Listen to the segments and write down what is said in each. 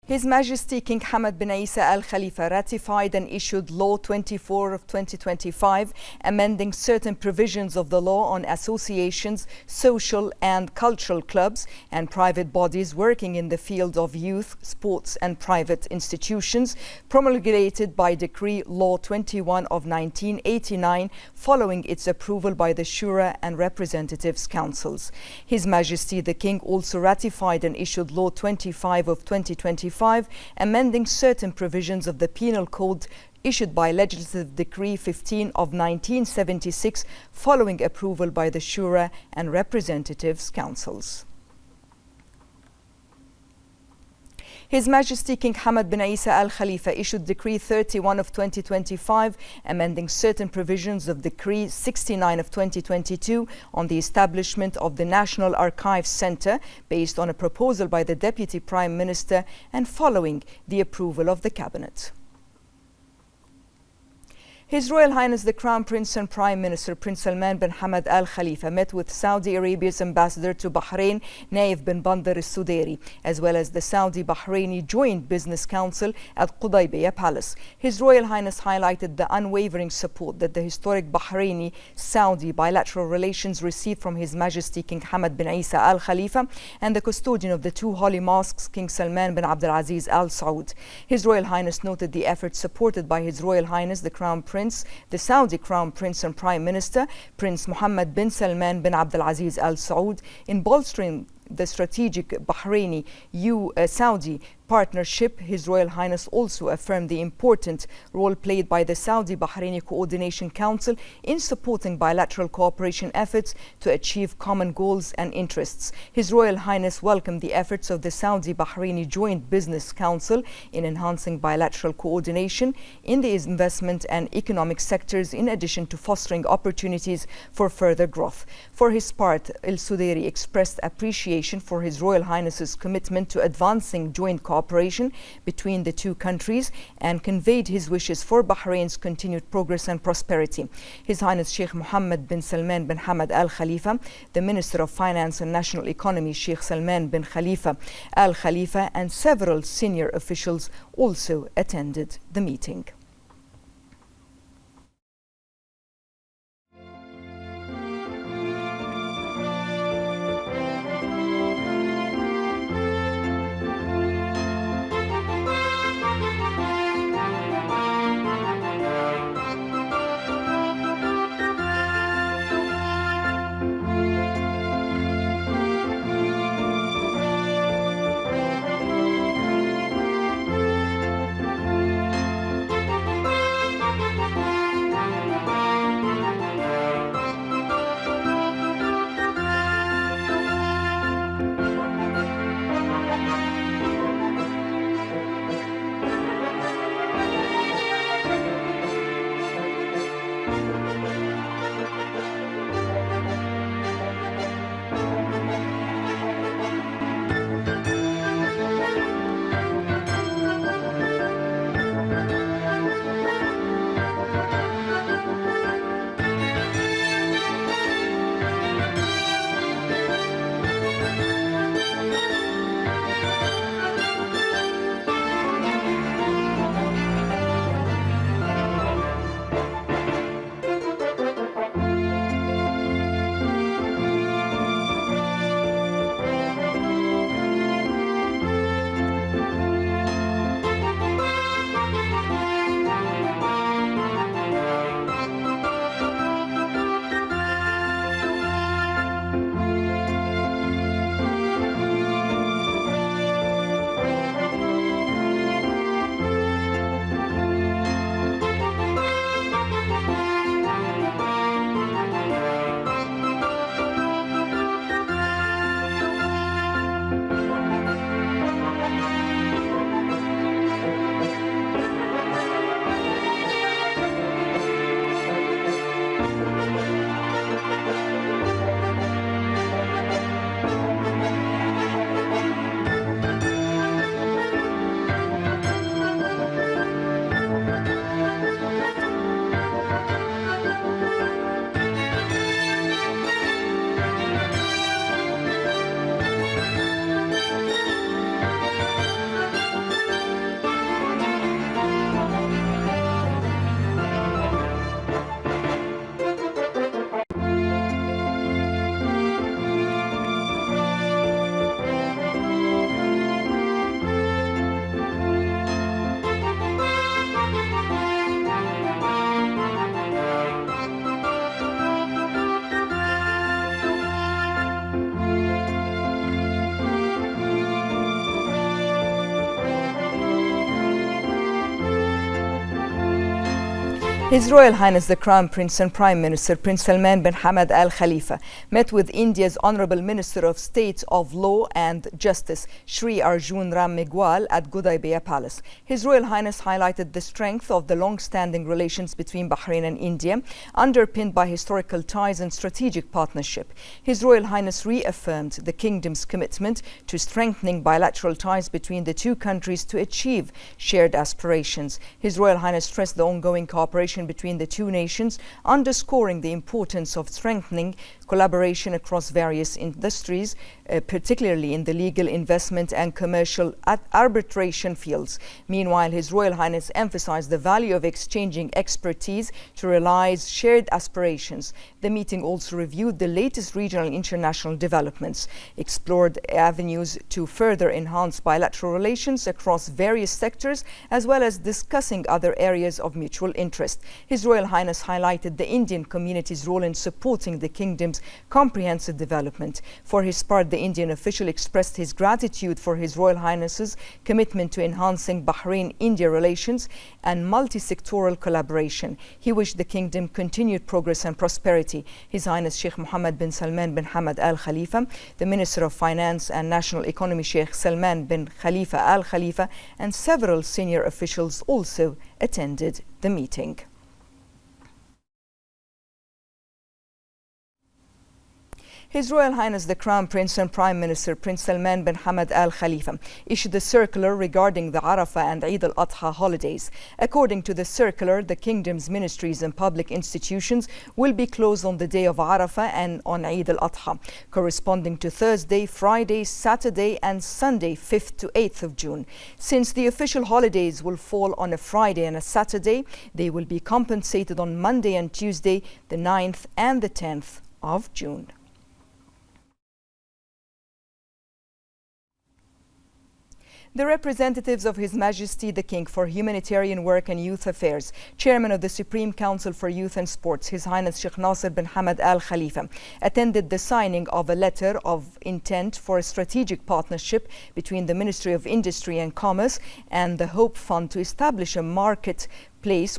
His Majesty King Hamad bin Isa Al Khalifa ratified and issued Law 24 of 2025, amending certain provisions of the law on associations, social and cultural clubs, and private bodies working in the field of youth, sports, and private institutions, promulgated by Decree Law 21 of 1989, following its approval by the Shura and Representatives Councils. His Majesty the King also ratified and issued Law 25 of 2025, amending certain provisions of the Penal Code issued by Legislative Decree 15 of 1976 following approval by the Shura and Representatives Councils. His Majesty King Hamad bin Isa Al Khalifa issued Decree 31 of 2025, amending certain provisions of Decree 69 of 2022 on the establishment of the National Archives Centre based on a proposal by the Deputy Prime Minister and following the approval of the Cabinet. His Royal Highness the Crown Prince and Prime Minister Prince Salman bin Hamad Al Khalifa met with Saudi Arabia's ambassador to Bahrain, Naif bin Bandar al-Sudairi, as well as the Saudi-Bahraini Joint Business Council at Qudaibiya Palace. His Royal Highness highlighted the unwavering support that the historic Bahraini-Saudi bilateral relations received from His Majesty King Hamad bin Isa Al Khalifa and the custodian of the two holy mosques, King Salman bin Abdulaziz Al Saud. His Royal Highness noted the efforts supported by His Royal Highness the Crown Prince, the Saudi Crown Prince and Prime Minister, Prince Mohammed bin Salman bin Abdulaziz Al Saud, in bolstering the strategic Bahraini-Saudi partnership. His Royal Highness also affirmed the important role played by the Saudi-Bahraini Coordination Council in supporting bilateral cooperation efforts to achieve common goals and interests. His Royal Highness welcomed the efforts of the Saudi-Bahraini Joint Business Council in enhancing bilateral coordination in the investment and economic sectors, in addition to fostering opportunities for further growth. For his part, Al Sudairi expressed appreciation for His Royal Highness's commitment to advancing joint cooperation between the two countries and conveyed his wishes for Bahrain's continued progress and prosperity. His Highness Sheikh Mohammed bin Salman bin Hamad Al Khalifa, the Minister of Finance and National Economy Sheikh Salman bin Khalifa Al Khalifa, and several senior officials also attended the meeting. His Royal Highness the Crown Prince and Prime Minister Prince Salman bin Hamad Al Khalifa met with India's Honourable Minister of State of Law and Justice Shri Arjun Ram Meghwal at Gudaibiya Palace. His Royal Highness highlighted the strength of the long-standing relations between Bahrain and India, underpinned by historical ties and strategic partnership. His Royal Highness reaffirmed the Kingdom's commitment to strengthening bilateral ties between the two countries to achieve shared aspirations. His Royal Highness stressed the ongoing cooperation between the two nations, underscoring the importance of strengthening collaboration across various industries, particularly in the legal, investment and commercial arbitration fields. Meanwhile, His Royal Highness emphasized the value of exchanging expertise to realize shared aspirations. The meeting also reviewed the latest regional and international developments, explored avenues to further enhance bilateral relations across various sectors, as well as discussing other areas of mutual interest. His Royal Highness highlighted the Indian community's role in supporting the Kingdom's comprehensive development. For his part, the Indian official expressed his gratitude for His Royal Highness's commitment to enhancing Bahrain-India relations and multi-sectoral collaboration. He wished the Kingdom continued progress and prosperity. His Highness Sheikh Mohammed bin Salman bin Hamad Al Khalifa, the Minister of Finance and National Economy Sheikh Salman bin Khalifa Al Khalifa, and several senior officials also attended the meeting. His Royal Highness the Crown Prince and Prime Minister Prince Salman bin Hamad Al Khalifa issued a circular regarding the Arafah and Eid al-Adha holidays. According to the circular, the Kingdom's ministries and public institutions will be closed on the day of Arafah and on Eid al-Adha, corresponding to Thursday, Friday, Saturday and Sunday, 5th to 8th of June. Since the official holidays will fall on a Friday and a Saturday, they will be compensated on Monday and Tuesday, the 9th and the 10th of June. The representatives of His Majesty the King for Humanitarian Work and Youth Affairs, Chairman of the Supreme Council for Youth and Sports, His Highness Sheikh Nasser bin Hamad Al Khalifa, attended the signing of a letter of intent for a strategic partnership between the Ministry of Industry and Commerce and the Hope Fund to establish a marketplace,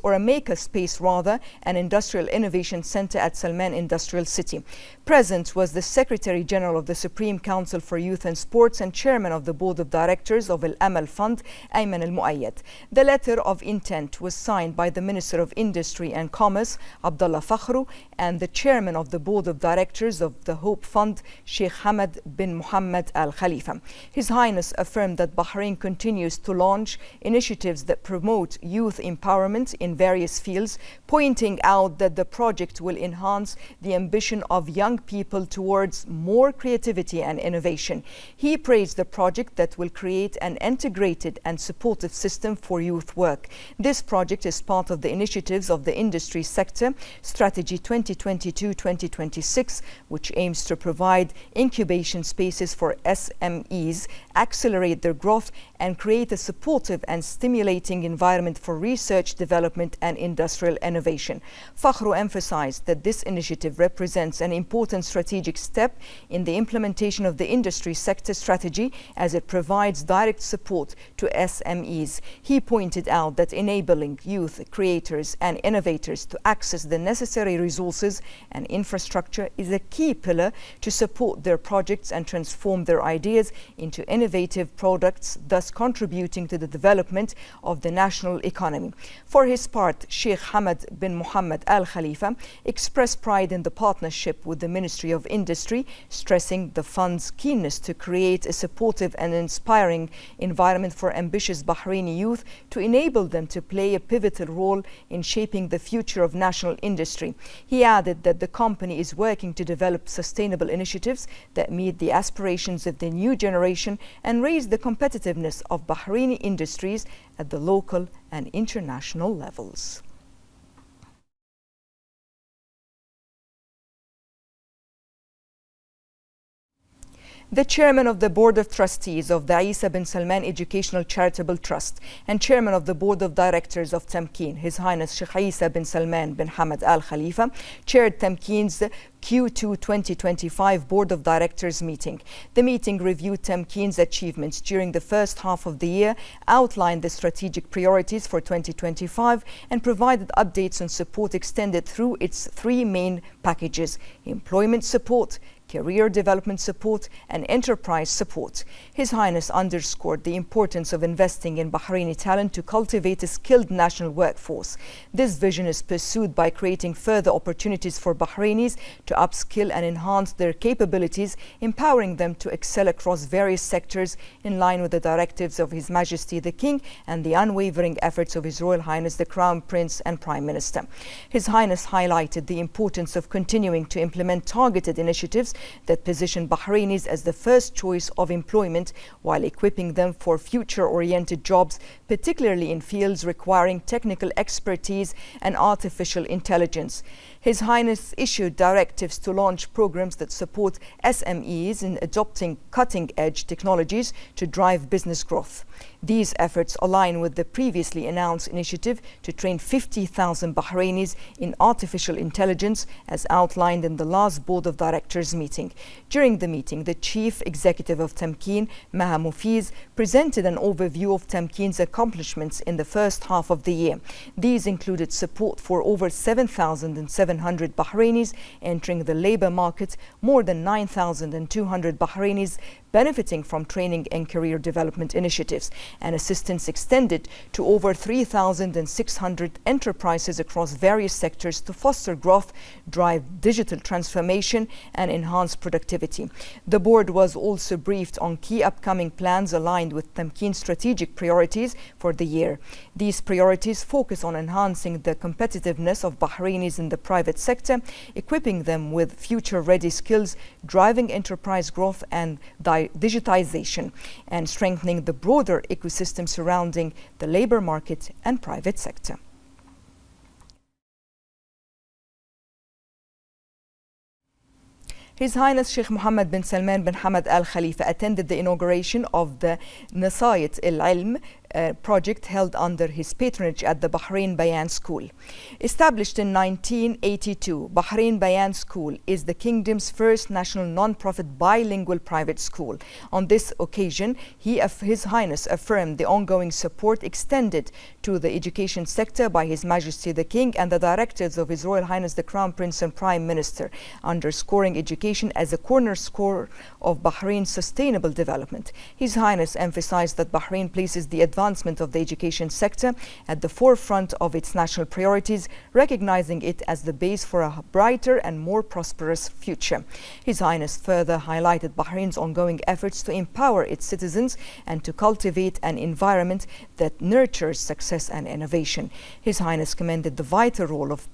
or a maker space rather, an industrial innovation center at Salman Industrial City. Present was the Secretary General of the Supreme Council for Youth and Sports and Chairman of the Board of Directors of Al-Amal Fund, Ayman Al-Muayyad. The letter of intent was signed by the Minister of Industry and Commerce, Abdullah Fakhru, and the Chairman of the Board of Directors of the Hope Fund, Sheikh Hamad bin Mohammed Al Khalifa. His Highness affirmed that Bahrain continues to launch initiatives that promote youth empowerment in various fields, pointing out that the project will enhance the ambition of young people towards more creativity and innovation. He praised the project that will create an integrated and supportive system for youth work. This project is part of the initiatives of the industry sector Strategy 2022-2026, which aims to provide incubation spaces for SMEs, accelerate their growth, and create a supportive and stimulating environment for research, development and industrial innovation. Fakhru emphasized that this initiative represents an important strategic step in the implementation of the industry sector strategy, as it provides direct support to SMEs. He pointed out that enabling youth creators and innovators to access the necessary resources and infrastructure is a key pillar to support their projects and transform their ideas into innovative products, thus contributing to the development of the national economy. For his part, Sheikh Hamad bin Mohammed Al Khalifa expressed pride in the partnership with the Ministry of Industry, stressing the fund's keenness to create a supportive and inspiring environment for ambitious Bahraini youth to enable them to play a pivotal role in shaping the future of national industry. He added that the company is working to develop sustainable initiatives that meet the aspirations of the new generation and raise the competitiveness of Bahraini industries at the local and international levels. The chairman of the Board of Trustees of the Isa bin Salman Educational Charitable Trust and chairman of the Board of Directors of Tamkeen, His Highness Sheikh Isa bin Salman bin Hamad Al Khalifa, chaired Tamkeen's Q2 2025 Board of Directors meeting. The meeting reviewed Tamkeen's achievements during the first half of the year, outlined the strategic priorities for 2025, and provided updates on support extended through its three main packages: employment support, career development support, and enterprise support. His Highness underscored the importance of investing in Bahraini talent to cultivate a skilled national workforce. This vision is pursued by creating further opportunities for Bahrainis to upskill and enhance their capabilities, empowering them to excel across various sectors in line with the directives of His Majesty the King and the unwavering efforts of His Royal Highness the Crown Prince and Prime Minister. His Highness highlighted the importance of continuing to implement targeted initiatives that position Bahrainis as the first choice of employment while equipping them for future-oriented jobs, particularly in fields requiring technical expertise and artificial intelligence. His Highness issued directives to launch programs that support SMEs in adopting cutting-edge technologies to drive business growth. These efforts align with the previously announced initiative to train 50,000 Bahrainis in artificial intelligence, as outlined in the last Board of Directors meeting. During the meeting, the Chief Executive of Tamkeen, Maha Mufiz, presented an overview of Tamkeen's accomplishments in the first half of the year. These included support for over 7,700 Bahrainis entering the labour market, more than 9,200 Bahrainis benefiting from training and career development initiatives, and assistance extended to over 3,600 enterprises across various sectors to foster growth, drive digital transformation, and enhance productivity. The board was also briefed on key upcoming plans aligned with Tamkeen's strategic priorities for the year. These priorities focus on enhancing the competitiveness of Bahrainis in the private sector, equipping them with future-ready skills, driving enterprise growth and digitization, and strengthening the broader ecosystem surrounding the labour market and private sector. His Highness Sheikh Mohammed bin Salman bin Hamad Al Khalifa attended the inauguration of the Nasayat al-Ilm project held under his patronage at the Bahrain Bayan School. Established in 1982, Bahrain Bayan School is the kingdom's first national non-profit bilingual private school. On this occasion, His Highness affirmed the ongoing support extended to the education sector by His Majesty the King and the directives of His Royal Highness the Crown Prince and Prime Minister, underscoring education as a cornerstone of Bahrain's sustainable development. His Highness emphasized that Bahrain places the advancement of the education sector at the forefront of its national priorities, recognizing it as the base for a brighter and more prosperous future. His Highness further highlighted Bahrain's ongoing efforts to empower its citizens and to cultivate an environment that nurtures success and innovation. His Highness commended the vital role of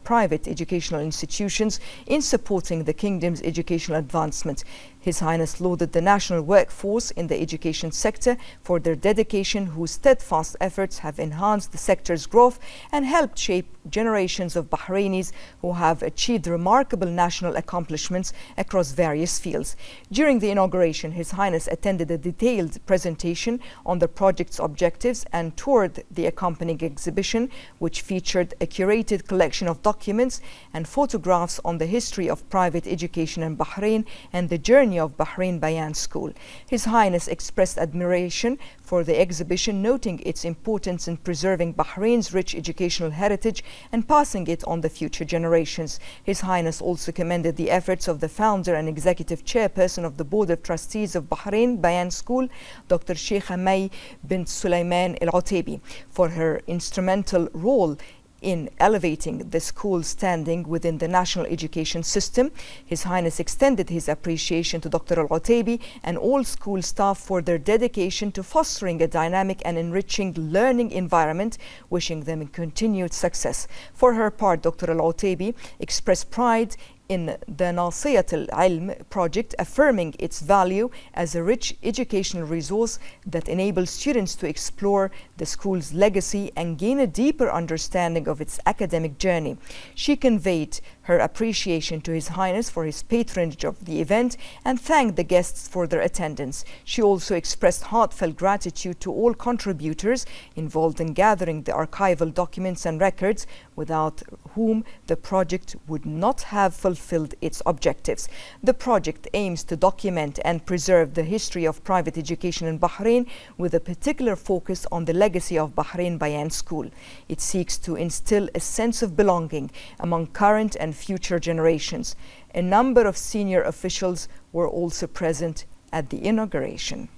private educational institutions in supporting the kingdom's educational advancement. His Highness lauded the national workforce in the education sector for their dedication, whose steadfast efforts have enhanced the sector's growth and helped shape generations of Bahrainis who have achieved remarkable national accomplishments across various fields. During the inauguration, His Highness attended a detailed presentation on the project's objectives and toured the accompanying exhibition, which featured a curated collection of documents and photographs on the history of private education in Bahrain and the journey of Bahrain Bayan School. His Highness expressed admiration for the exhibition, noting its importance in preserving Bahrain's rich educational heritage and passing it on to future generations. His Highness also commended the efforts of the founder and executive chairperson of the Board of Trustees of Bahrain Bayan School, Dr. Sheikha May bint Sulaiman Al-Utaibi, for her instrumental role in elevating the school's standing within the national education system. His Highness extended his appreciation to Dr. Al-Utaibi and all school staff for their dedication to fostering a dynamic and enriching learning environment, wishing them continued success. For her part, Dr. Al-Utaibi expressed pride in the Nasayat al-Ilm project, affirming its value as a rich educational resource that enables students to explore the school's legacy and gain a deeper understanding of its academic journey. She conveyed her appreciation to His Highness for his patronage of the event and thanked the guests for their attendance. She also expressed heartfelt gratitude to all contributors involved in gathering the archival documents and records, without whom the project would not have fulfilled its objectives. The project aims to document and preserve the history of private education in Bahrain, with a particular focus on the legacy of Bahrain Bayan School. It seeks to instill a sense of belonging among current and future generations. A number of senior officials were also present at the inauguration.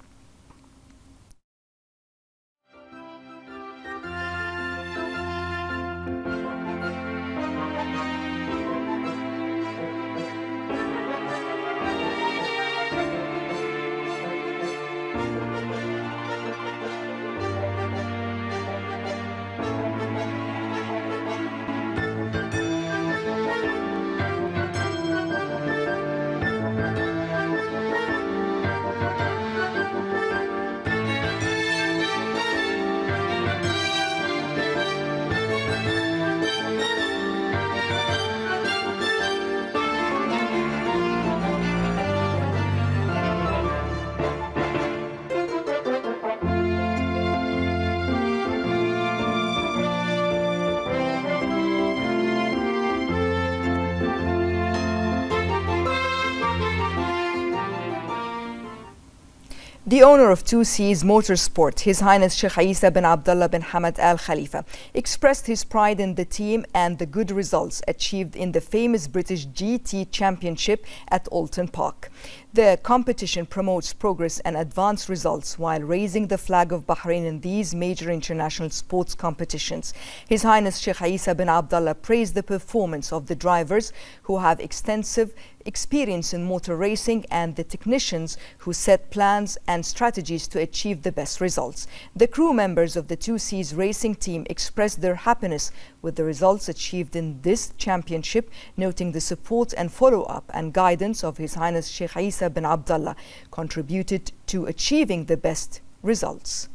The owner of 2Cs Motorsport, His Highness Sheikh Isa bin Abdullah bin Hamad Al Khalifa, expressed his pride in the team and the good results achieved in the famous British GT Championship at Alton Park. The competition promotes progress and advanced results while raising the flag of Bahrain in these major international sports competitions. His Highness Sheikh Isa bin Abdullah praised the performance of the drivers who have extensive experience in motor racing and the technicians who set plans and strategies to achieve the best results. The crew members of the 2Cs racing team expressed their happiness with the results achieved in this championship, noting the support and follow-up and guidance of His Highness Sheikh Isa bin Abdullah contributed to achieving the best results.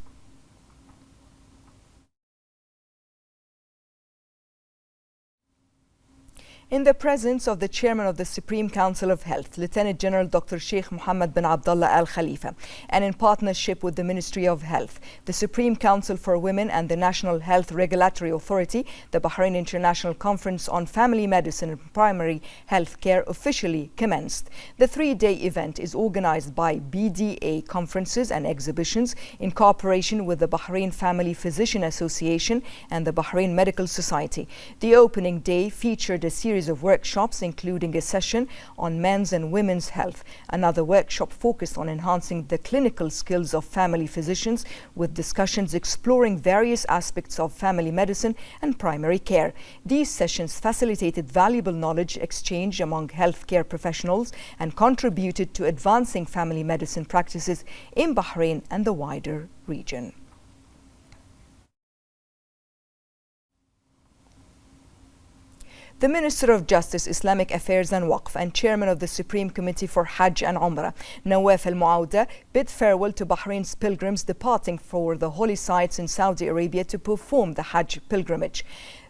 In the presence of the Chairman of the Supreme Council of Health, Lieutenant General Dr. Sheikh Mohammed bin Abdullah Al Khalifa, and in partnership with the Ministry of Health, the Supreme Council for Women and the National Health Regulatory Authority, the Bahrain International Conference on Family Medicine and Primary Health Care officially commenced. The three-day event is organized by BDA Conferences and Exhibitions in cooperation with the Bahrain Family Physician Association and the Bahrain Medical Society. The opening day featured a series of workshops, including a session on men's and women's health. Another workshop focused on enhancing the clinical skills of family physicians, with discussions exploring various aspects of family medicine and primary care. These sessions facilitated valuable knowledge exchange among healthcare professionals and contributed to advancing family medicine practices in Bahrain and the wider region. The Minister of Justice, Islamic Affairs and Waqf and Chairman of the Supreme Committee for Hajj and Umrah, Nawaf Al Muawda, bid farewell to Bahrain's pilgrims departing for the holy sites in Saudi Arabia to perform the Hajj pilgrimage.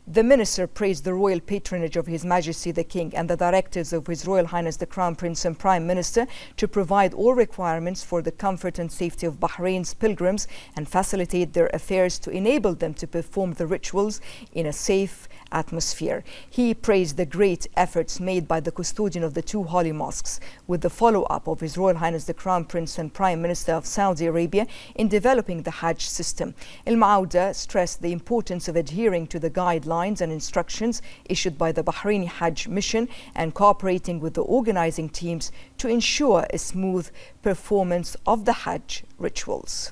The minister praised the royal patronage of His Majesty the King and the directives of His Royal Highness the Crown Prince and Prime Minister to provide all requirements for the comfort and safety of Bahrain's pilgrims and facilitate their affairs to enable them to perform the rituals in a safe atmosphere. He praised the great efforts made by the custodian of the two holy mosques, with the follow-up of His Royal Highness the Crown Prince and Prime Minister of Saudi Arabia in developing the Hajj system. Al Muawda stressed the importance of adhering to the guidelines and instructions issued by the Bahraini Hajj mission and cooperating with the organizing teams to ensure a smooth performance of the Hajj rituals.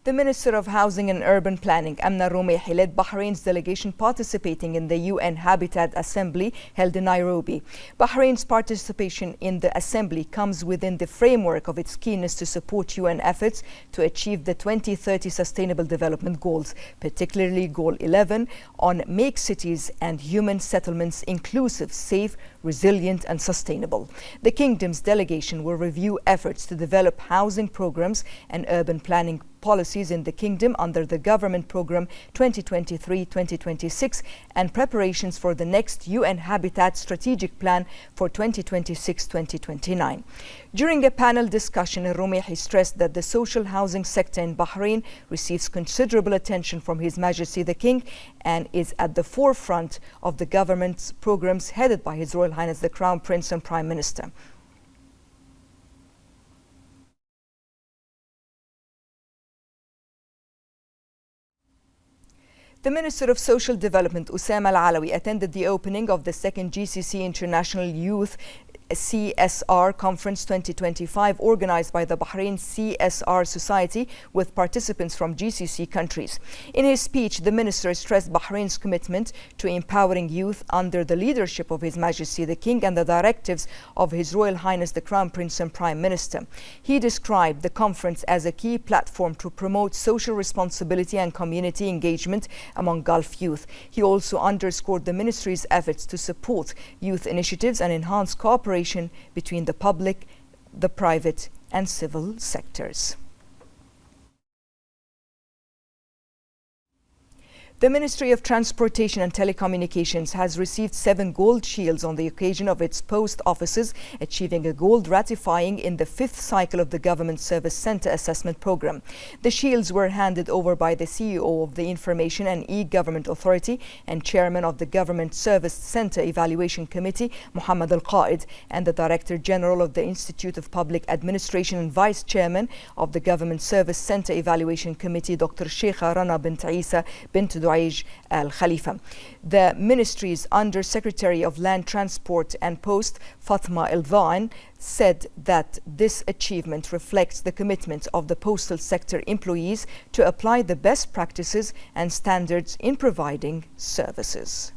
The Minister of Housing and Urban Planning, Amna Rumaihi, led Bahrain's delegation participating in the UN Habitat Assembly held in Nairobi. Bahrain's participation in the assembly comes within the framework of its keenness to support UN efforts to achieve the 2030 Sustainable Development Goals, particularly Goal 11 on Make Cities and Human Settlements inclusive, safe, resilient and sustainable. The Kingdom's delegation will review efforts to develop housing programs and urban planning policies in the kingdom under the government program 2023-2026 and preparations for the next UN Habitat Strategic Plan for 2026-2029. During a panel discussion, Al-Rumehi stressed that the social housing sector in Bahrain receives considerable attention from His Majesty the King and is at the forefront of the government's programs headed by His Royal Highness the Crown Prince and Prime Minister. The Minister of Social Development, Usama Al-Alawi, attended the opening of the second GCC International Youth CSR Conference 2025 organized by the Bahrain CSR Society with participants from GCC countries. In his speech, the minister stressed Bahrain's commitment to empowering youth under the leadership of His Majesty the King and the directives of His Royal Highness the Crown Prince and Prime Minister. He described the conference as a key platform to promote social responsibility and community engagement among Gulf youth. He also underscored the ministry's efforts to support youth initiatives and enhance cooperation between the public, the private and civil sectors. The Ministry of Transportation and Telecommunications has received 7 gold shields on the occasion of its post offices achieving a gold ratifying in the 5th cycle of the Government Service Centre Assessment Programme. The shields were handed over by the CEO of the Information and E-Government Authority and Chairman of the Government Service Centre Evaluation Committee, Muhammad Al-Qaid, and the Director General of the Institute of Public Administration and Vice Chairman of the Government Service Centre Evaluation Committee, Dr. Sheikha Rana bint Isa bint Al-Khalifa. The ministry's Under-Secretary of Land Transport and Post, Fatma Al-Dhain, said that this achievement reflects the commitment of the postal sector employees to apply the best practices and standards in providing services.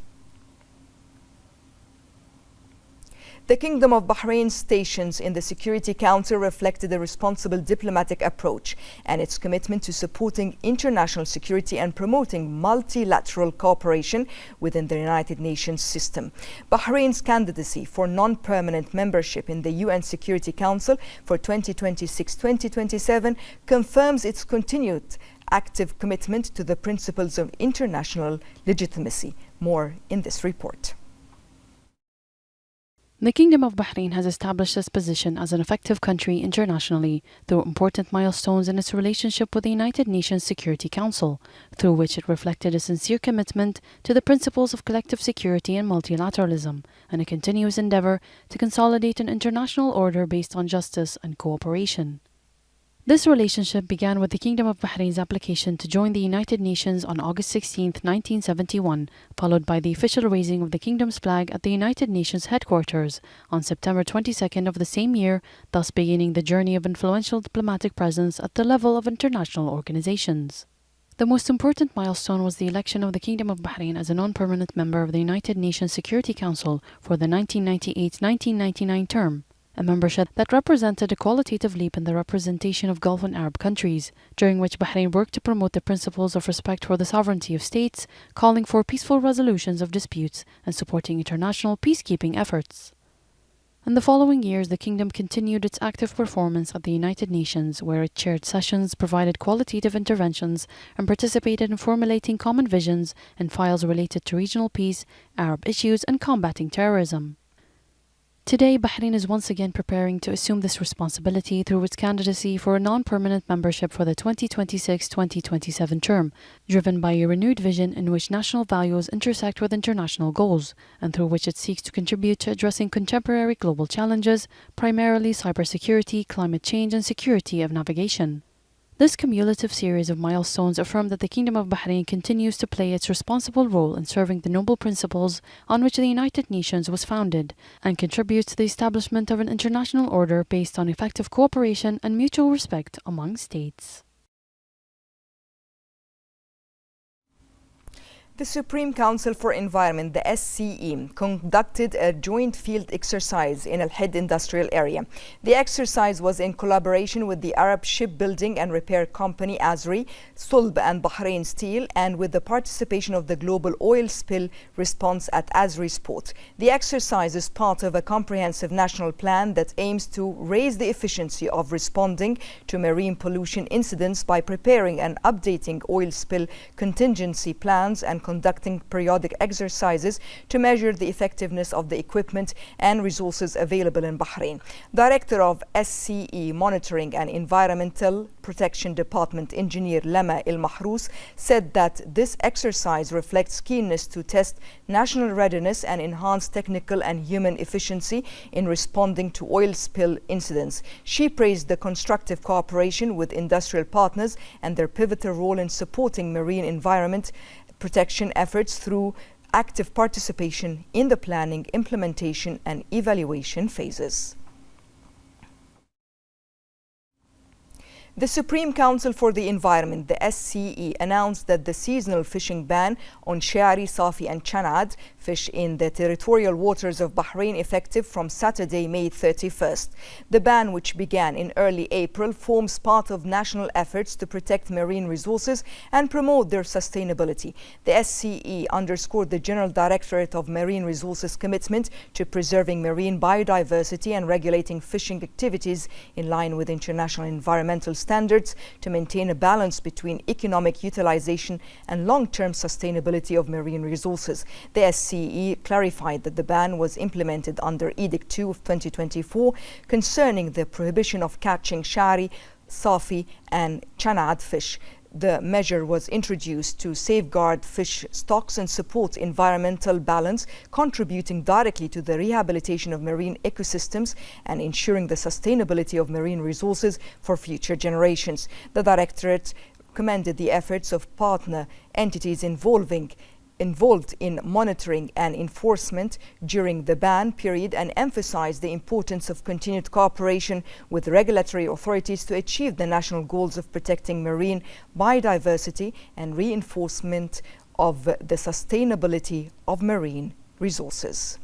The Kingdom of Bahrain's stations in the Security Council reflected a responsible diplomatic approach and its commitment to supporting international security and promoting multilateral cooperation within the United Nations system. Bahrain's candidacy for non-permanent membership in the UN Security Council for 2026-2027 confirms its continued active commitment to the principles of international legitimacy. More in this report. The Kingdom of Bahrain has established its position as an effective country internationally through important milestones in its relationship with the United Nations Security Council, through which it reflected a sincere commitment to the principles of collective security and multilateralism, and a continuous endeavour to consolidate an international order based on justice and cooperation. This relationship began with the Kingdom of Bahrain's application to join the United Nations on August 16, 1971, followed by the official raising of the Kingdom's flag at the United Nations headquarters on September 22nd of the same year, thus beginning the journey of influential diplomatic presence at the level of international organizations. The most important milestone was the election of the Kingdom of Bahrain as a non-permanent member of the United Nations Security Council for the 1998-1999 term, a membership that represented a qualitative leap in the representation of Gulf and Arab countries, during which Bahrain worked to promote the principles of respect for the sovereignty of states, calling for peaceful resolutions of disputes and supporting international peacekeeping efforts. In the following years, the Kingdom continued its active performance at the United Nations, where it chaired sessions, provided qualitative interventions, and participated in formulating common visions and files related to regional peace, Arab issues, and combating terrorism. Today, Bahrain is once again preparing to assume this responsibility through its candidacy for a non-permanent membership for the 2026-2027 term, driven by a renewed vision in which national values intersect with international goals, and through which it seeks to contribute to addressing contemporary global challenges, primarily cybersecurity, climate change, and security of navigation. This cumulative series of milestones affirm that the Kingdom of Bahrain continues to play its responsible role in serving the noble principles on which the United Nations was founded, and contributes to the establishment of an international order based on effective cooperation and mutual respect among states. The Supreme Council for Environment, the SCE, conducted a joint field exercise in Al Hid industrial area. The exercise was in collaboration with the Arab shipbuilding and repair company ASRI, Sulb and Bahrain Steel, and with the participation of the global oil spill response at ASRI's port. The exercise is part of a comprehensive national plan that aims to raise the efficiency of responding to marine pollution incidents by preparing and updating oil spill contingency plans and conducting periodic exercises to measure the effectiveness of the equipment and resources available in Bahrain. Director of SCE Monitoring and Environmental Protection Department Engineer Lama El Mahrous said that this exercise reflects keenness to test national readiness and enhance technical and human efficiency in responding to oil spill incidents. She praised the constructive cooperation with industrial partners and their pivotal role in supporting marine environment protection efforts through active participation in the planning, implementation and evaluation phases. The Supreme Council for the Environment, the SCE, announced that the seasonal fishing ban on shari, safi and chanad fish in the territorial waters of Bahrain effective from Saturday, May 31st. The ban, which began in early April, forms part of national efforts to protect marine resources and promote their sustainability. The SCE underscored the General Directorate of Marine Resources commitment to preserving marine biodiversity and regulating fishing activities in line with international environmental standards to maintain a balance between economic utilization and long-term sustainability of marine resources. The SCE clarified that the ban was implemented under Edict 2 of 2024 concerning the prohibition of catching shari, safi and chanad fish. The measure was introduced to safeguard fish stocks and support environmental balance, contributing directly to the rehabilitation of marine ecosystems and ensuring the sustainability of marine resources for future generations. The Directorate commended the efforts of partner entities involved in monitoring and enforcement during the ban period and emphasized the importance of continued cooperation with regulatory authorities to achieve the national goals of protecting marine biodiversity and reinforcement of the sustainability of marine resources.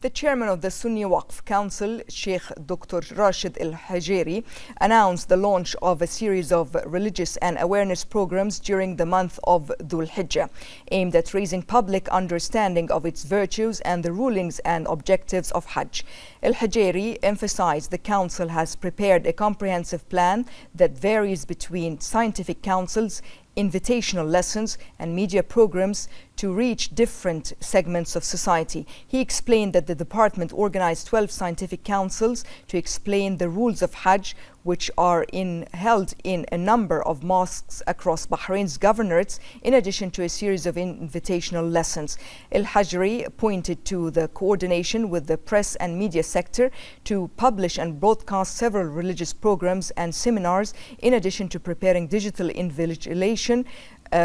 The chairman of the Sunni Waqf Council, Sheikh Dr. Rashid Al-Hajeri, announced the launch of a series of religious and awareness programs during the month of Dhul Hijjah, aimed at raising public understanding of its virtues and the rulings and objectives of Hajj. Al-Hajeri emphasized the council has prepared a comprehensive plan that varies between scientific councils, invitational lessons and media programs to reach different segments of society. He explained that the department organized 12 scientific councils to explain the rules of Hajj, which are held in a number of mosques across Bahrain's governorates, in addition to a series of invitational lessons. Al-Hajri pointed to the coordination with the press and media sector to publish and broadcast several religious programs and seminars, in addition to preparing digital invigilation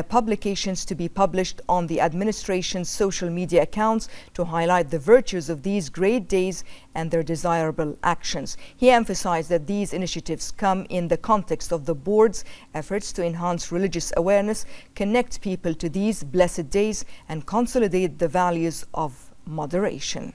publications to be published on the administration's social media accounts to highlight the virtues of these great days and their desirable actions. He emphasized that these initiatives come in the context of the board's efforts to enhance religious awareness, connect people to these blessed days, and consolidate the values of moderation.